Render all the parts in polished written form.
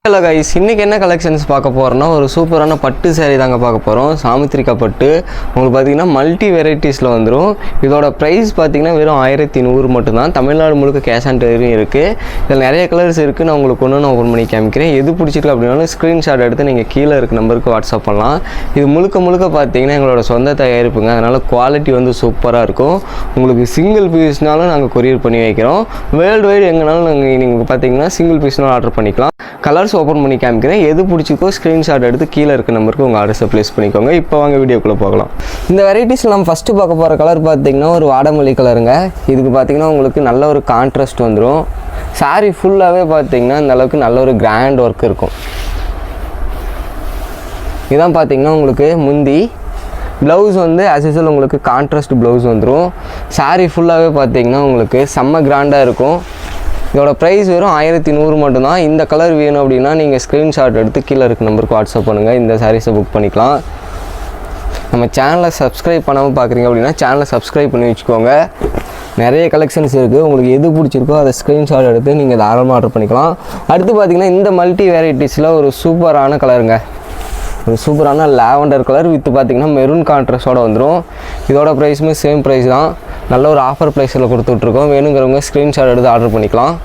Hello guys, இன்றைக்கி என்ன collections பார்க்க போகிறோன்னா ஒரு சூப்பரான பட்டு சேரீ தாங்க பார்க்க போகிறோம். சாமுத்திரிகா பட்டு உங்களுக்கு பார்த்திங்கன்னா மல்டி வெரைட்டிஸில் வந்துடும். இதோட ப்ரைஸ் பார்த்திங்கன்னா வெறும் 1100 மட்டும்தான். தமிழ்நாடு முழுக்க கேஷ் ஆன் டெலிவரியும் இருக்குது. இதில் நிறைய கலர்ஸ் இருக்குது. நான் உங்களுக்கு ஒன்று ஓப்பன் பண்ணி காமிக்கிறேன். எது பிடிச்சிருக்கு அப்படின்னாலும் ஸ்க்ரீன்ஷாட் எடுத்து நீங்கள் கீழே இருக்க நம்பருக்கு வாட்ஸ்அப் பண்ணலாம். இது முழுக்க பார்த்திங்கன்னா எங்களோட சொந்த தயாரிப்புங்க. அதனால் குவாலிட்டி வந்து சூப்பராக இருக்கும். உங்களுக்கு சிங்கிள் பீஸ்னாலும் நாங்கள் கொரியர் பண்ணி வைக்கிறோம். வேர்ல்டு வைடு எங்கேனாலும் நீங்கள் பார்த்திங்கன்னா சிங்கிள் பீஸ்னாலும் ஆர்டர் பண்ணிக்கலாம். கலர்ஸ் ஓப்பன் பண்ணி காமிக்கிறேன். எது பிடிச்சிக்கோ ஸ்க்ரீன்ஷாட் எடுத்து கீழே இருக்க நம்பருக்கு உங்கள் ஆர்டர்ஸை ப்ளேஸ் பண்ணிக்கோங்க. இப்போ வாங்க வீடியோக்குள்ளே போகலாம். இந்த வெரைட்டிஸில் நம்ம ஃபஸ்ட்டு பார்க்க போகிற கலர் பார்த்திங்கன்னா ஒரு வாடமல்லி கலருங்க. இதுக்கு பார்த்திங்கன்னா உங்களுக்கு நல்ல ஒரு கான்ட்ராஸ்ட் வந்துடும். சாரீ ஃபுல்லாகவே பார்த்திங்கன்னா இந்த அளவுக்கு நல்ல ஒரு கிராண்ட் ஒர்க் இருக்கும். இதான் பார்த்திங்கன்னா உங்களுக்கு முந்தி. ப்ளவுஸ் வந்து ஆஸ் யூசுவல் உங்களுக்கு கான்ட்ராஸ்ட் ப்ளவுஸ் வந்துடும். சாரீ ஃபுல்லாகவே பார்த்திங்கன்னா உங்களுக்கு செம்ம கிராண்டாக இருக்கும். இதோட ப்ரைஸ் வெறும் 1100 மட்டும்தான். இந்த கலர் வேணும் அப்படின்னா நீங்கள் ஸ்க்ரீன்ஷாட் எடுத்து கீழே இருக்க நம்பருக்கு வாட்ஸ்அப் பண்ணுங்கள். இந்த சாரீஸை புக் பண்ணிக்கலாம். நம்ம சேனலை சப்ஸ்கிரைப் பண்ணாமல் பார்க்குறீங்க அப்படின்னா சேனலை சப்ஸ்கிரைப் பண்ணி வச்சுக்கோங்க. நிறைய கலெக்ஷன்ஸ் இருக்குது. உங்களுக்கு எது பிடிச்சிருக்கோ அதை ஸ்க்ரீன்ஷாட் எடுத்து நீங்கள் தாராளமாக ஆர்டர் பண்ணிக்கலாம். அடுத்து பார்த்திங்கன்னா இந்த மல்டி வெரைட்டிஸில் ஒரு சூப்பரான கலருங்க. ஒரு சூப்பரான லாவெண்டர் கலர் வித் பார்த்திங்கன்னா மெரூன் கான்ட்ராஸ்டோடு வந்துடும். இதோட ப்ரைஸுமே சேம் ப்ரைஸ் தான். நல்ல ஒரு ஆஃபர் ப்ரைஸில் கொடுத்துட்ருக்கோம். வேணுங்கிறவங்க ஸ்க்ரீன்ஷாட் எடுத்து ஆர்டர் பண்ணிக்கலாம்.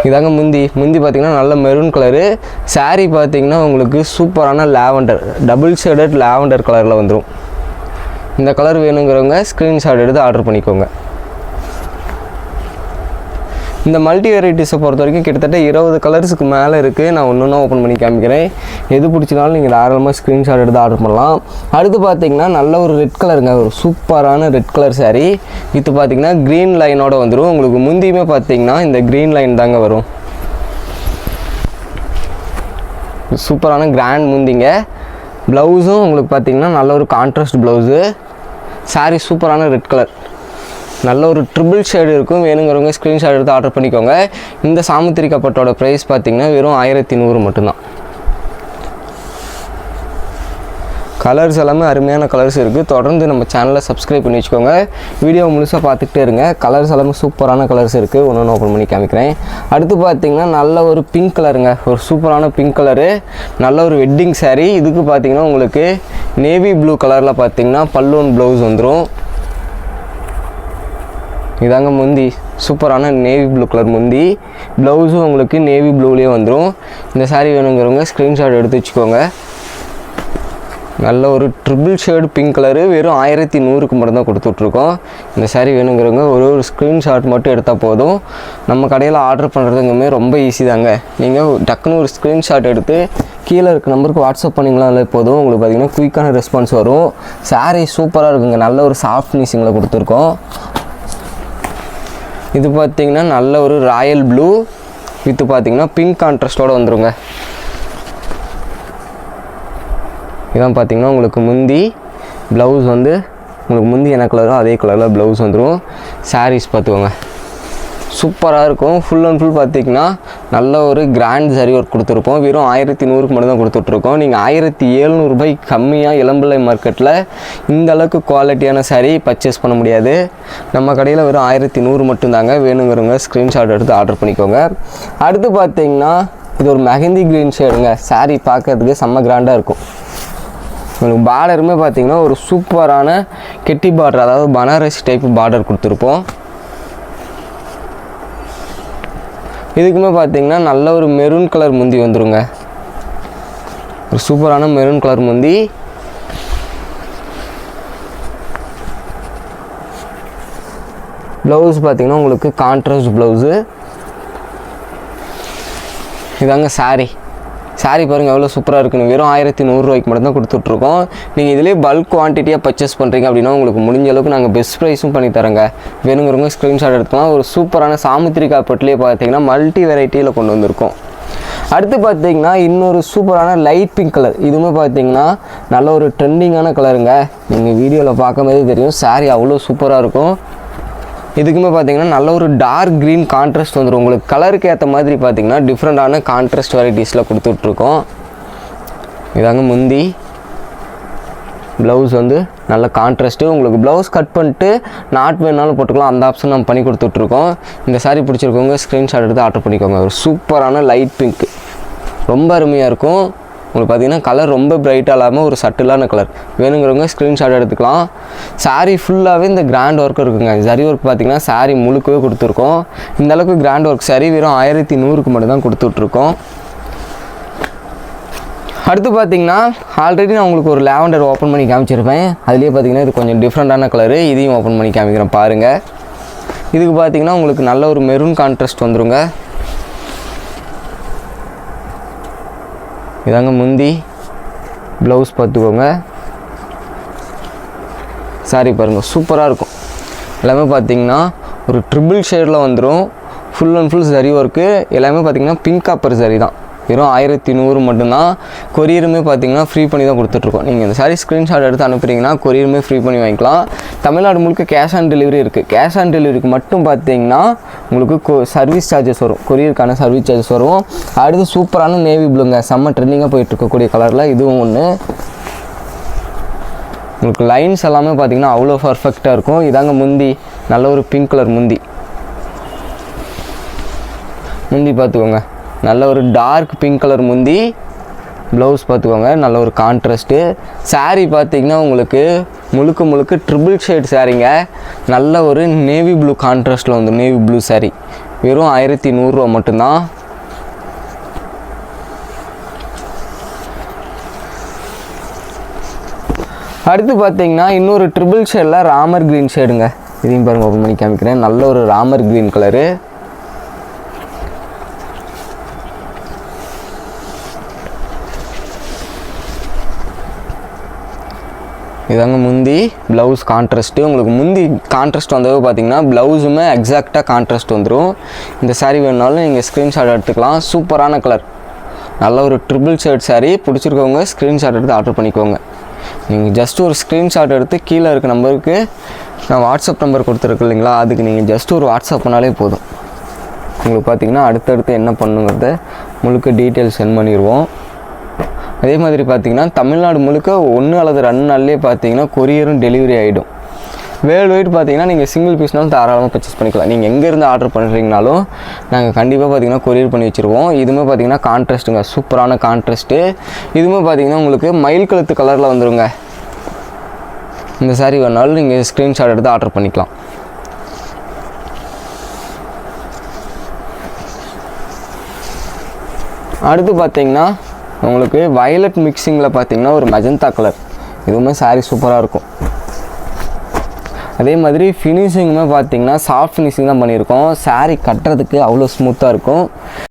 இதாங்க முந்தி பார்த்திங்கன்னா நல்ல மெரூன் கலரு. சாரீ பார்த்திங்கன்னா உங்களுக்கு சூப்பரான லாவெண்டர் டபுள் ஷேடட் லாவெண்டர் கலரில் வந்துடும். இந்த கலர் வேணுங்கிறவங்க ஸ்க்ரீன்ஷாட் எடுத்து ஆர்டர் பண்ணிக்கோங்க. இந்த மல்டி வெரைட்டிஸை பொறுத்த வரைக்கும் கிட்டத்தட்ட 20 கலர்ஸுக்கு மேலே இருக்குது. நான் ஒன்று ஓப்பன் பண்ணி காமிக்கிறேன். எது பிடிச்சினாலும் நீங்கள் தாராளமாக ஸ்க்ரீன்ஷாட் எடுத்து ஆர்டர் பண்ணலாம். அடுத்து பார்த்திங்கன்னா நல்ல ஒரு ரெட் கலருங்க. ஒரு சூப்பரான ரெட் கலர் சாரீ வித்து பார்த்திங்கன்னா க்ரீன் லைனோட வந்துடும். உங்களுக்கு முந்தியுமே பார்த்திங்கன்னா இந்த க்ரீன் லைன் தாங்க வரும். சூப்பரான கிராண்ட் முந்திங்க. ப்ளவுஸும் உங்களுக்கு பார்த்திங்கன்னா நல்ல ஒரு கான்ட்ராஸ்ட் ப்ளவுஸு. சாரீ சூப்பரான ரெட் கலர். நல்ல ஒரு ட்ரிபிள் ஷேடு இருக்கும். வேணுங்கிறவங்க ஸ்க்ரீன்ஷாட் எடுத்து ஆர்டர் பண்ணிக்கோங்க. இந்த சாமுத்திரிகா பட்டோட ப்ரைஸ் பார்த்திங்கன்னா வெறும் 1100 மட்டும்தான். கலர்ஸ் எல்லாமே அருமையான கலர்ஸ் இருக்குது. தொடர்ந்து நம்ம சேனலை சப்ஸ்கிரைப் பண்ணி வச்சுக்கோங்க. வீடியோ முழுசாக பார்த்துக்கிட்டே இருங்க. கலர்ஸ் எல்லாமே சூப்பரான கலர்ஸ் இருக்குது. ஒன்று ஓப்பன் பண்ணி காமிக்கிறேன். அடுத்து பார்த்திங்கன்னா நல்ல ஒரு பிங்க் கலருங்க. ஒரு சூப்பரான பிங்க் கலரு. நல்ல ஒரு வெட்டிங் சாரீ. இதுக்கு பார்த்திங்கன்னா உங்களுக்கு நேவி ப்ளூ கலரில் பார்த்திங்கன்னா பல்லூன் ப்ளவுஸ் வந்துடும். இதாங்க முந்தி. சூப்பரான நேவி ப்ளூ கலர் முந்தி. ப்ளவுஸும் உங்களுக்கு நேவி ப்ளூலேயே வந்துடும். இந்த சாரீ வேணுங்கிறவங்க ஸ்க்ரீன்ஷாட் எடுத்து வச்சுக்கோங்க. நல்ல ஒரு ட்ரிபிள் ஷேடு பிங்க் கலரு. வெறும் 1100க்கு மட்டும்தான் கொடுத்துட்ருக்கோம். இந்த சாரீ வேணுங்கிறவங்க ஒரு ஸ்க்ரீன்ஷாட் மட்டும் எடுத்தால் போதும். நம்ம கடையில் ஆர்டர் பண்ணுறதுங்குமே ரொம்ப ஈஸி தாங்க. நீங்கள் டக்குன்னு ஒரு ஸ்க்ரீன்ஷாட் எடுத்து கீழே இருக்க நம்பருக்கு வாட்ஸ்அப் பண்ணிங்களாலே போதும். உங்களுக்கு பார்த்திங்கன்னா குயிக்கான ரெஸ்பான்ஸ் வரும். சாரீ சூப்பராக இருக்குங்க. நல்ல ஒரு சாஃப்ட் ஃபினிஷிங்கில் கொடுத்துருக்கோம். இது பார்த்திங்கன்னா நல்ல ஒரு ராயல் ப்ளூ வித்து பார்த்திங்கன்னா பிங்க் கான்ட்ராஸ்டோடு வந்துடுங்க. இதான் பார்த்திங்கன்னா உங்களுக்கு முந்தி. ப்ளவுஸ் வந்து உங்களுக்கு முந்தி என்ன கலரோ அதே கலரில் ப்ளவுஸ் வந்துடும். சாரீஸ் பார்த்துக்கோங்க சூப்பராக இருக்கும். ஃபுல் அண்ட் ஃபுல் பார்த்திங்கன்னா நல்ல ஒரு கிராண்ட் சாரீ ஒர்க் கொடுத்துருப்போம். வெறும் 1100க்கு மட்டும் தான் கொடுத்துட்ருக்கோம். நீங்கள் 1700 ரூபாய்க்கு கம்மியாக இளம்பிள்ளை மார்க்கெட்டில் இந்த அளவுக்கு குவாலிட்டியான சாரீ பர்ச்சேஸ் பண்ண முடியாது. நம்ம கடையில் வெறும் 1100 மட்டும்தாங்க. வேணுங்கிறவங்க ஸ்க்ரீன்ஷாட் எடுத்து ஆர்டர் பண்ணிக்கோங்க. அடுத்து பார்த்திங்கன்னா இது ஒரு மெஹந்தி க்ரீன் ஷேடுங்க. சாரீ பார்க்கறதுக்கு செம்ம கிராண்டாக இருக்கும். உங்களுக்கு பார்டருமே பார்த்திங்கன்னா ஒரு சூப்பரான கெட்டி பார்டர், அதாவது பனாரஸ் டைப் பார்டர் கொடுத்துருப்போம். இதுக்குமே பார்த்திங்கன்னா நல்ல ஒரு மெரூன் கலர் முந்தி வந்துடுங்க. ஒரு சூப்பரான மெரூன் கலர் முந்தி. ப்ளவுஸ் பார்த்திங்கன்னா உங்களுக்கு கான்ட்ராஸ்ட் ப்ளவுஸு. இதாங்க சாரீ பாருங்கள் எவ்வளோ சூப்பராக இருக்குன்னு. வெறும் 1100 ரூபாய்க்கு மட்டும்தான் கொடுத்துட்ருக்கோம். நீங்கள் இதிலே பல்க் குவான்டிட்டியாக பர்ச்சேஸ் பண்ணுறீங்க அப்படின்னா உங்களுக்கு முடிஞ்ச அளவுக்கு நாங்கள் பெஸ்ட் ப்ரைஸும் பண்ணி தரோங்க. வேணுங்கிறவங்க ஸ்க்ரீன்ஷாட் எடுத்துக்கலாம். ஒரு சூப்பரான சாமுத்திரிகா பட்டுலேயே பார்த்திங்கன்னா மல்டி வெரைட்டியில் கொண்டு வந்திருக்கோம். அடுத்து பார்த்திங்கன்னா இன்னொரு சூப்பரான லைட் பிங்க் கலர். இதுவுமே பார்த்திங்கன்னா நல்ல ஒரு ட்ரெண்டிங்கான கலருங்க. நீங்கள் வீடியோவில் பார்க்கும்போதே தெரியும். சாரீ அவ்வளோ சூப்பராக இருக்கும். இதுக்குமே பார்த்திங்கன்னா நல்ல ஒரு டார்க் க்ரீன் கான்ட்ராஸ்ட் வந்துடும். உங்களுக்கு கலருக்கு ஏற்ற மாதிரி பார்த்திங்கன்னா டிஃப்ரெண்ட்டான கான்ட்ராஸ்ட் வெரைட்டிஸில் கொடுத்துட்ருக்கோம். இதாங்க முந்தி. ப்ளவுஸ் வந்து நல்ல கான்ட்ராஸ்ட்டு. உங்களுக்கு ப்ளவுஸ் கட் பண்ணிட்டு நாட் வேணாலும் போட்டுக்கலாம். அந்த ஆப்ஷன் நம்ம பண்ணி கொடுத்துட்ருக்கோம். இந்த சாரீ பிடிச்சிருக்கவங்க ஸ்க்ரீன்ஷாட் எடுத்து ஆர்டர் பண்ணிக்கோங்க. ஒரு சூப்பரான லைட் பிங்க். ரொம்ப அருமையாக இருக்கும். உங்களுக்கு பார்த்தீங்கன்னா கலர் ரொம்ப பிரைட்டாக இல்லாமல் ஒரு சட்டிலான கலர். வேணுங்கிறவங்க ஸ்க்ரீன்ஷாட் எடுத்துக்கலாம். சாரீ ஃபுல்லாகவே இந்த கிராண்ட் ஒர்க் இருக்குங்க. ஜரி ஒர்க் பார்த்தீங்கன்னா சாரீ முழுக்கவே கொடுத்துருக்கோம். இந்த அளவுக்கு கிராண்ட் ஒர்க் சாரீ வெறும் 1100க்கு மட்டும் தான் கொடுத்துட்ருக்கோம். அடுத்து பார்த்தீங்கன்னா ஆல்ரெடி நான் உங்களுக்கு ஒரு லாவெண்டர் ஓப்பன் பண்ணி காமிச்சிருப்பேன். அதுலேயே பார்த்தீங்கன்னா இது கொஞ்சம் டிஃப்ரெண்ட்டான கலரு. இதையும் ஓப்பன் பண்ணி காமிக்கிறேன் பாருங்கள். இதுக்கு பார்த்தீங்கன்னா உங்களுக்கு நல்ல ஒரு மெரூன் கான்ட்ராஸ்ட் வந்துருங்க. இதாங்க முந்தி, ப்ளவுஸ் பார்த்துக்கோங்க. சாரி பாருங்கள் சூப்பராக இருக்கும். எல்லாமே பார்த்தீங்கன்னா ஒரு ட்ரிபிள் ஷேடில் வந்துடும். ஃபுல் அண்ட் ஃபுல் சரி ஒர்க்கு. எல்லாமே பார்த்தீங்கன்னா பிங்க் காப்பர் சரி தான். வெறும் 1100 மட்டும்தான். கொரியருமே பார்த்தீங்கன்னா ஃப்ரீ பண்ணி தான் கொடுத்துட்ருக்கோம். நீங்கள் இந்த சாரி ஸ்க்ரீன்ஷாட் எடுத்து அனுப்புறீங்கன்னா கொரியருமே ஃப்ரீ பண்ணி வாங்கிக்கலாம். தமிழ்நாடு முழுக்க கேஷ் ஆன் டெலிவரி இருக்குது. கேஷ் ஆன் டெலிவரிக்கு மட்டும் பார்த்தீங்கன்னா உங்களுக்கு சர்வீஸ் சார்ஜஸ் வரும். கொரியருக்கான சர்வீஸ் சார்ஜஸ் வரும். அடுத்து சூப்பரான நேவி ப்ளூங்க, செம்ம ட்ரெண்டிங்காக போயிட்டுருக்கக்கூடிய கலரில் இதுவும் ஒன்று. உங்களுக்கு லைன்ஸ் எல்லாமே பார்த்தீங்கன்னா அவ்வளோ பர்ஃபெக்டாக இருக்கும். இதாங்க முந்தி, நல்ல ஒரு பிங்க் கலர் முந்தி. முந்தி பார்த்துக்கோங்க, நல்ல ஒரு டார்க் பிங்க் கலர் முந்தி. ப்ளவுஸ் பார்த்துக்கோங்க, நல்ல ஒரு கான்ட்ராஸ்ட்டு. சாரீ பார்த்திங்கன்னா உங்களுக்கு முழுக்க முழுக்க ட்ரிபிள் ஷேட் சாரீங்க. நல்ல ஒரு நேவி ப்ளூ கான்ட்ராஸ்ட்டில் வந்து நேவி ப்ளூ சாரீ வெறும் 1100 மட்டும்தான். அடுத்து பார்த்தீங்கன்னா இன்னொரு ட்ரிபிள் ஷேடில் ராமர் க்ரீன் ஷேடுங்க. இதையும் பாருங்கள், ஓப்பன் பண்ணி காமிக்கிறேன். நல்ல ஒரு ராமர் க்ரீன் கலரு. இதாங்க முந்தி, ப்ளவுஸ் கான்ட்ராஸ்ட்டு. உங்களுக்கு முந்தி கான்ட்ராஸ்ட் வந்தது பார்த்தீங்கன்னா ப்ளவுஸுமே எக்ஸாக்டாக கான்ட்ராஸ்ட் வந்துடும். இந்த சாரீ வேணுனாலும் நீங்கள் ஸ்க்ரீன்ஷாட் எடுத்துக்கலாம். சூப்பரான கலர், நல்ல ஒரு ட்ரிபிள் ஷேட் சாரீ. பிடிச்சிருக்கவங்க ஸ்க்ரீன்ஷாட் எடுத்து ஆர்டர் பண்ணிக்கோங்க. நீங்கள் ஜஸ்ட் ஒரு ஸ்க்ரீன்ஷாட் எடுத்து கீழே இருக்க நம்பருக்கு நான் வாட்ஸ்அப் நம்பர் கொடுத்துருக்கு இல்லைங்களா, அதுக்கு நீங்கள் ஜஸ்ட் ஒரு வாட்ஸ்அப் பண்ணாலே போதும். உங்களுக்கு பார்த்தீங்கன்னா அடுத்தடுத்து என்ன பண்ணுங்கிறத முழுக்க டீட்டெயில்ஸ் சென்ட் பண்ணிடுவோம். அதே மாதிரி பார்த்தீங்கன்னா தமிழ்நாடு முழுக்க 1 அல்லது 2 நாள்லேயே பார்த்தீங்கன்னா கொரியரும் டெலிவரி ஆகிடும். வேர்ல்டு வைட் பார்த்தீங்கன்னா நீங்கள் சிங்கிள் பீஸ்னாலும் தாராளமாக பர்ச்சேஸ் பண்ணிக்கலாம். நீங்கள் எங்கேருந்து ஆர்டர் பண்ணுறீங்கனாலும் நாங்கள் கண்டிப்பாக பார்த்தீங்கன்னா கொரியர் பண்ணி வச்சுருவோம். இதுவுமே பார்த்தீங்கன்னா கான்ட்ராஸ்ட்டுங்க, சூப்பரான கான்ட்ராஸ்ட்டு. இதுவுமே பார்த்தீங்கன்னா உங்களுக்கு மயில் கழுத்து கலரில் வந்துடுங்க. இந்த சாரீ வேணாலும் நீங்கள் ஸ்க்ரீன்ஷாட் எடுத்து ஆர்டர் பண்ணிக்கலாம். அடுத்து பார்த்தீங்கன்னா உங்களுக்கு வயலட் மிக்சிங்கில் பார்த்தீங்கன்னா ஒரு மெஜந்தா கலர். இதுவுமே சாரீ சூப்பராக இருக்கும். அதே மாதிரி ஃபினிஷிங்குமே பார்த்தீங்கன்னா சாஃப்ட் ஃபினிஷிங் தான் பண்ணியிருக்கோம். சாரீ கட்டுறதுக்கு அவ்வளோ ஸ்மூத்தாக இருக்கும்.